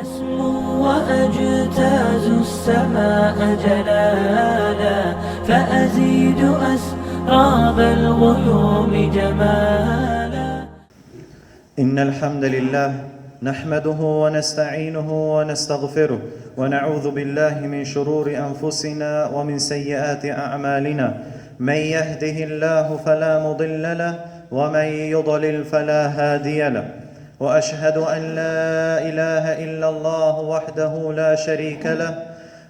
أسمو وأجتاز السماء جلالا فأزيد أسراب الغيوم جمالا. إن الحمد لله نحمده ونستعينه ونستغفره ونعوذ بالله من شرور أنفسنا ومن سيئات أعمالنا. من يهده الله فلا مضل له ومن يضلل فلا هادي له. وأشهد أن لا إله إلا الله وحده لا شريك له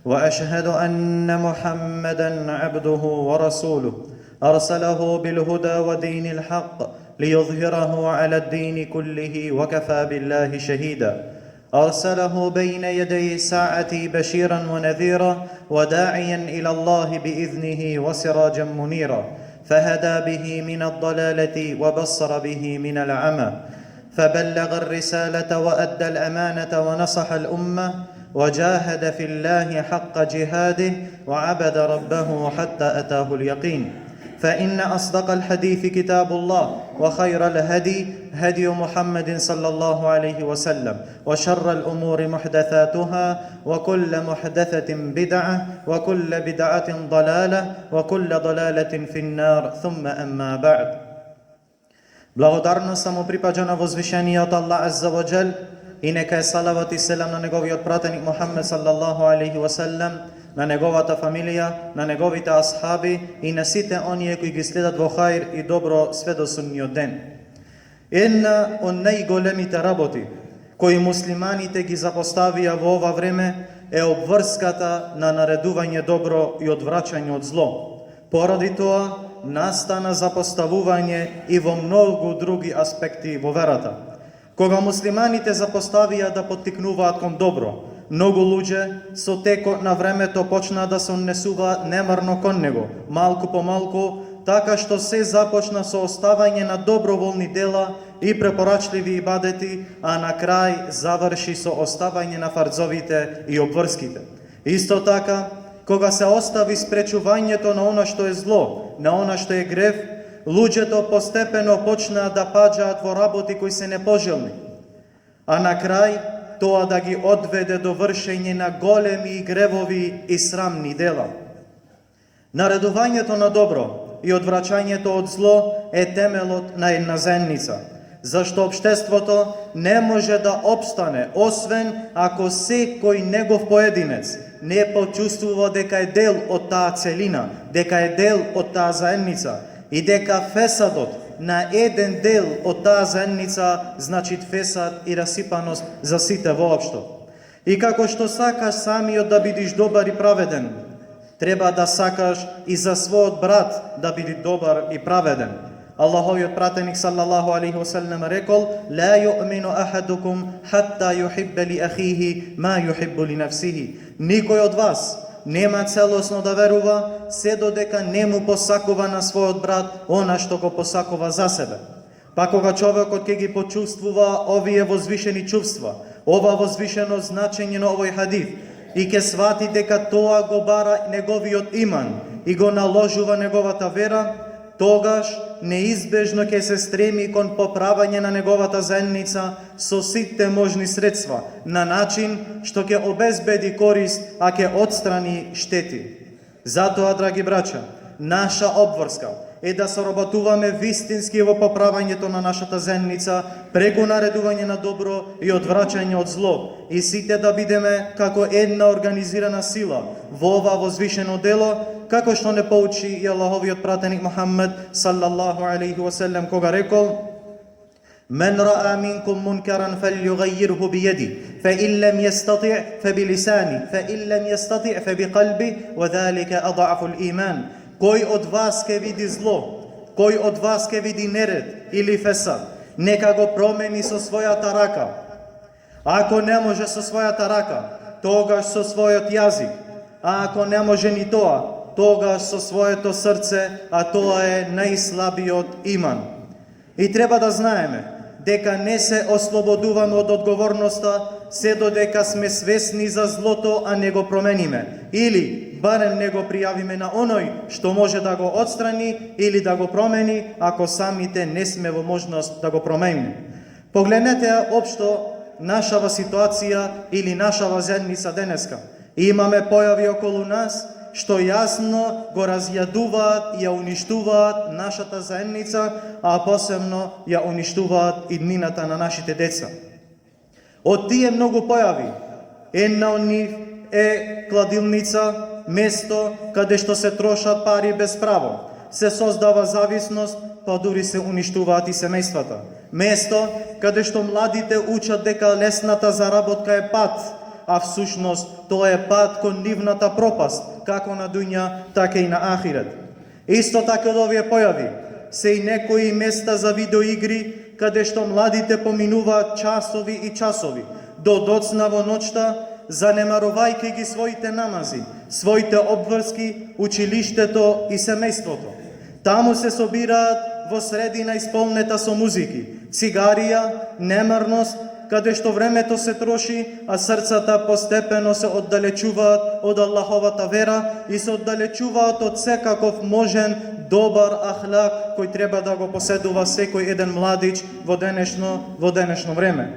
وأشهد أن محمدًا عبده ورسوله أرسله بالهدى ودين الحق ليظهره على الدين كله وكفى بالله شهيدا. أرسله بين يدي الساعة بشيرا ونذيرا وداعيا إلى الله بإذنه وسراجا منيرا فهدى به من الضلالة وبصر به من العمى فبلغ الرسالة وأدى الأمانة ونصح الأمة وجاهد في الله حق جهاده وعبد ربه حتى أتاه اليقين. فإن أصدق الحديث كتاب الله وخير الهدي هدي محمد صلى الله عليه وسلم وشر الأمور محدثاتها وكل محدثة بدعة وكل بدعة ضلالة وكل ضلالة في النار ثم أما بعد. Благодарност само припаѓа на возвишениот Аллах азза ва џел и нека е салават и селам на неговиот пратеник Мухаммед саллаллаху алейхи ва саллем, на неговата фамилија, на неговите асхаби и на сите оние кои ги следат во хаир и добро све до судниот ден. Една од најголемите работи кои муслиманите ги запоставија во ова време е обврската на наредување добро и одвраќање од зло. Поради тоа настана запоставување и во многу други аспекти во верата. Кога муслиманите запоставија да поттикнуваат кон добро, многу луѓе со текот на времето почнаа да се однесуваат немарно кон него, малку по малку, така што се започна со оставање на доброволни дела и препорачливи ибадети, а на крај заврши со оставање на фарзовите и обврските. Исто така, кога се остави спречувањето на она што е зло, на она што е грев, луѓето постепено почнаа да паѓаат во работи кои се непожелни, а на крај тоа да ги одведе до вршење на големи гревови и срамни дела. Наредувањето на добро и одвраќањето од зло е темелот на една заедница, зашто општеството не може да опстане освен ако секој негов поединец не почувствува дека е дел од таа целина, дека е дел од таа заедница и дека фесадот на еден дел од таа заедница значи фесад и расипаност за сите воопшто. И како што сакаш самиот да бидиш добар и праведен, треба да сакаш и за својот брат да биде добар и праведен. Аллаховиот пратеник саллаллаху алейхи ва саллем рекол: "Ла ю'мину ахадукум хатта юхибба ли ахихи ма юхиббу ли нафсихи." Никој од вас нема целосно да верува се додека не му посакува на својот брат она што го посакува за себе. Па кога човекот ќе ги почувствува овие возвишени чувства, ова возвишено значење на овој хадис и ќе свати дека тоа го бара неговиот иман и го наложува неговата вера, тогаш неизбежно ќе се стреми кон поправање на неговата заедница со сите можни средства, на начин што ќе обезбеди корист, а ќе отстрани штети. Затоа, драги браќа, наша обврска е да соработуваме вистински во поправањето на нашата заедница преку наредување на добро и одвраќање од зло и сите да бидеме како една организирана сила во ова возвишено дело, како што не поучи и Аллаховиот пратеник Мухаммед саллаллаху алейхи ва саллем кога рекол: "Мен ра'a минкум мункаран фалюгайирху биједи, фаин лем јестати' фабилисани, фаин лем јестати' фабиқалби, ва залика адаъфу л-иман." Кој од вас ке види зло, кој од вас ке види неред или фесад, нека го промени со својата рака. Ако не може со својата рака, тогаш со својот јазик, а ако не може ни тоа, тогаш со своето срце, а тоа е најслабиот иман. И треба да знаеме дека не се ослободуваме од одговорноста се додека сме свесни за злото, а не го промениме, или барем не го пријавиме на оној што може да го отстрани или да го промени, ако самите не сме во можност да го промениме. Погледнете општо нашава ситуација или нашава заедница денеска. Имаме појави околу нас што јасно го разјадуваат и ја уништуваат нашата заедница, а посебно ја уништуваат иднината на нашите деца. Од тие многу појави, една од нив е кладилница, место каде што се трошат пари без право. Се создава зависност, па дури се уништуваат и семејствата. Место каде што младите учат дека лесната заработка е пат, а всушност тоа е пат кон нивната пропаст, како на дуња, така и на ахирет. Исто така од овие појави се и некои места за видеоигри, каде што младите поминуваат часови и часови, до доцна во ноќта, занемарувајќи ги своите намази, своите обврски, училиштето и семејството. Таму се собираат во средина исполнета со музики, цигарија, немарност, каде што времето се троши, а срцата постепено се оддалечуваат од Аллаховата вера и се оддалечуваат од секаков можен добар ахлак кој треба да го поседува секој еден младич во денешно време.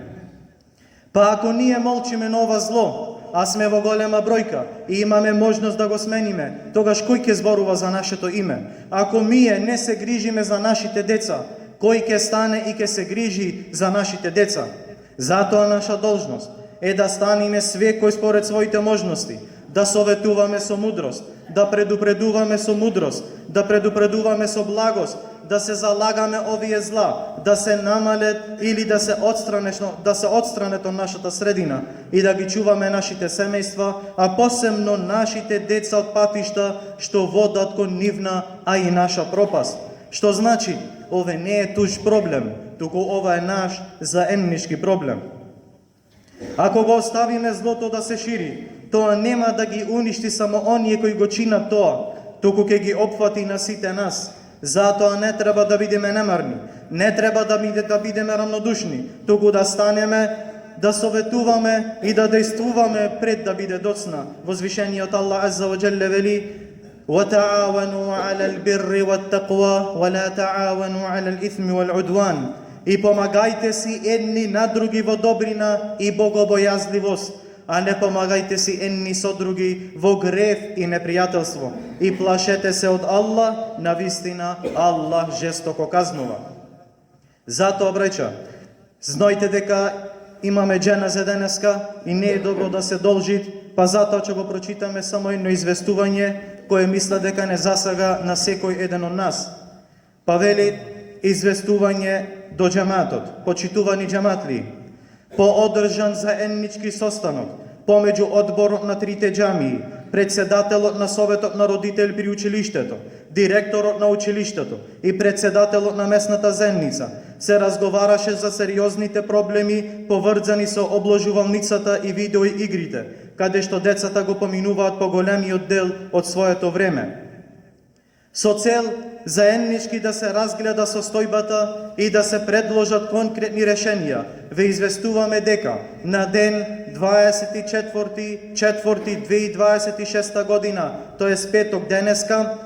Па ако ние молчиме на ова зло, а сме во голема бројка и имаме можност да го смениме, тогаш кој ќе зборува за нашето име? Ако ние не се грижиме за нашите деца, кој ќе стане и ќе се грижи за нашите деца? Затоа наша должност е да станеме свекој според своите можности, да советуваме со мудрост, да предупредуваме со мудрост, да предупредуваме со благост, да се залагаме овие зла, да се намалет или да се отстранет од нашата средина и да ги чуваме нашите семејства, а посебно нашите деца од патишта што водат кон нивна, а и наша пропаст. Што значи, ове не е туж проблем, туку ова е наш заеднички проблем. Ако го оставиме злото да се шири, тоа нема да ги уништи само оние кои го чинат тоа, туку ќе ги опфати на сите нас. Затоа не треба да бидеме немарни, не треба да бидеме рамнодушни, туку да станеме, да советуваме и да действуваме пред да биде доцна. Возвишениот Аллах Азза ва Джелле вели: وَتَعَاوَنُوا عَلَى الْبِرِّ وَالتَّقْوَى وَلَا تَعَاوَنُوا عَلَى الْإِثْمِ وَالْعُدْوَانِ. И помагајте си едни на други во добрина и богобојазливост, а не помагајте си едни со други во грев и непријателство. И плашете се од Аллах, навистина Аллах жестоко казнува. Затоа, браќа, знајте дека имаме џеназе денеска и не е добро да се должи, па затоа ќе го прочитаме само едно известување кое мисля дека не засага на секој еден од нас. Па вели известување до џематот: почитувани џематли, по одржан заеднички состанок помеѓу одборот на трите џамии, председателот на советот на родители при училиштето, директорот на училиштето и председателот на местната заедница, се разговараше за сериозните проблеми поврзани со обложувалницата и видеоигрите, каде што децата го поминуваат по големиот дел од своето време. Со цел заеднички да се разгледа состојбата и да се предложат конкретни решенија, ве известуваме дека на ден 24.4.2026 година, тоест петок денеска,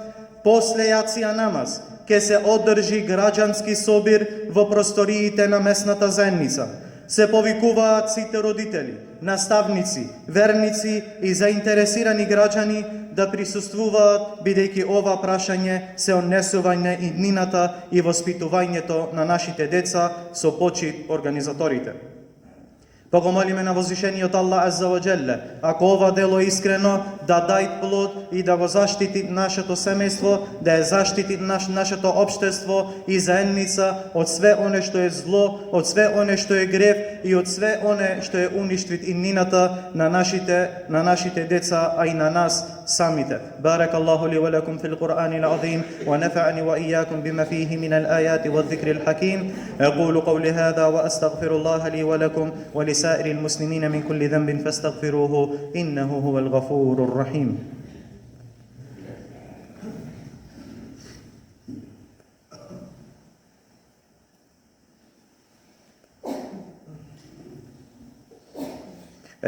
после јација намаз, ќе се одржи граѓански собир во просториите на местната заедница. Се повикуваат сите родители, наставници, верници и заинтересирани граѓани да присуствуваат, бидејќи ова прашање се однесува на иднината и воспитувањето на нашите деца, со почит организаторите. Па го молиме на возвишениот Аллах Азза ва Джелле, ако ова дело е искрено, да дај плод и да го заштити нашето семејство, да ја заштити нашето општество и заедница од све оне што е зло, од све оне што е грев и од све оне што е уништвит иднината на нашите деца, а и на нас самите. Барак Аллаху ли ва лакум фил Кур'анил азим ва нафa'ani ва iyyakum bima fihi min al-ayati wadh-dhikril hakim. Aqulu qawli hadha wa astaghfirullaha li wa lakum wa لسائر المسلمين من كل ذنب فاستغفروه إنه هو الغفور الرحيم.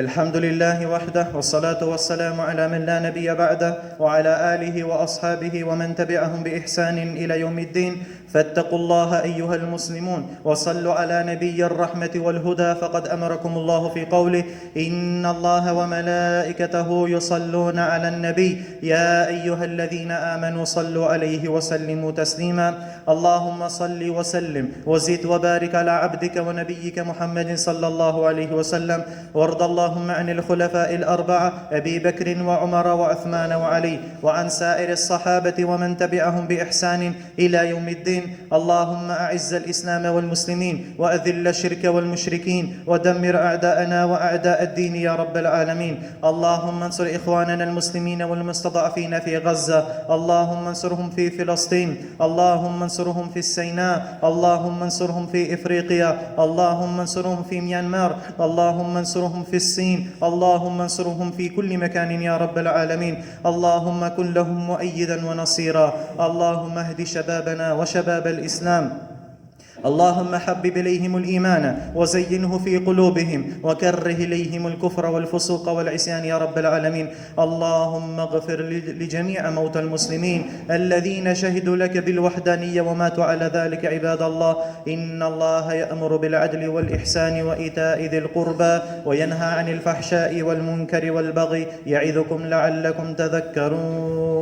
الحمد لله وحده والصلاة والسلام على من لا نبي بعده وعلى آله وأصحابه ومن تبعهم بإحسان إلى يوم الدين. فاتقوا الله أيها المسلمون وصلوا على نبي الرحمة والهدى، فقد أمركم الله في قوله: إن الله وملائكته يصلون على النبي يا أيها الذين آمنوا صلوا عليه وسلموا تسليما. اللهم صل وسلم وزد وبارك على عبدك ونبيك محمد صلى الله عليه وسلم، وارض اللهم عن الخلفاء الأربعة أبي بكر وعمر وعثمان وعلي، وعن سائر الصحابة ومن تبعهم بإحسان إلى يوم الدين. اللهم أعز الإسلام والمسلمين وأذل الشرك والمشركين ودمر أعداءنا وأعداء الدين يا رب العالمين. اللهم انصر إخواننا المسلمين والمستضعفين في غزة، اللهم انصرهم في فلسطين، اللهم انصرهم في السيناء، اللهم انصرهم في إفريقيا، اللهم انصرهم في ميانمار، اللهم انصرهم في الصين، اللهم انصرهم في كل مكان يا رب العالمين. اللهم كن لهم مؤيدا ونصيرا. اللهم اهد شبابنا وشباب الإسلام، اللهم حبب إليهم الإيمان وزينه في قلوبهم وكره إليهم الكفر والفسوق والعصيان يا رب العالمين. اللهم اغفر لجميع موتى المسلمين الذين شهدوا لك بالوحدانية وماتوا على ذلك. عباد الله، إن الله يأمر بالعدل والإحسان وإيتاء ذي القربى وينهى عن الفحشاء والمنكر والبغي، يعظكم لعلكم تذكرون.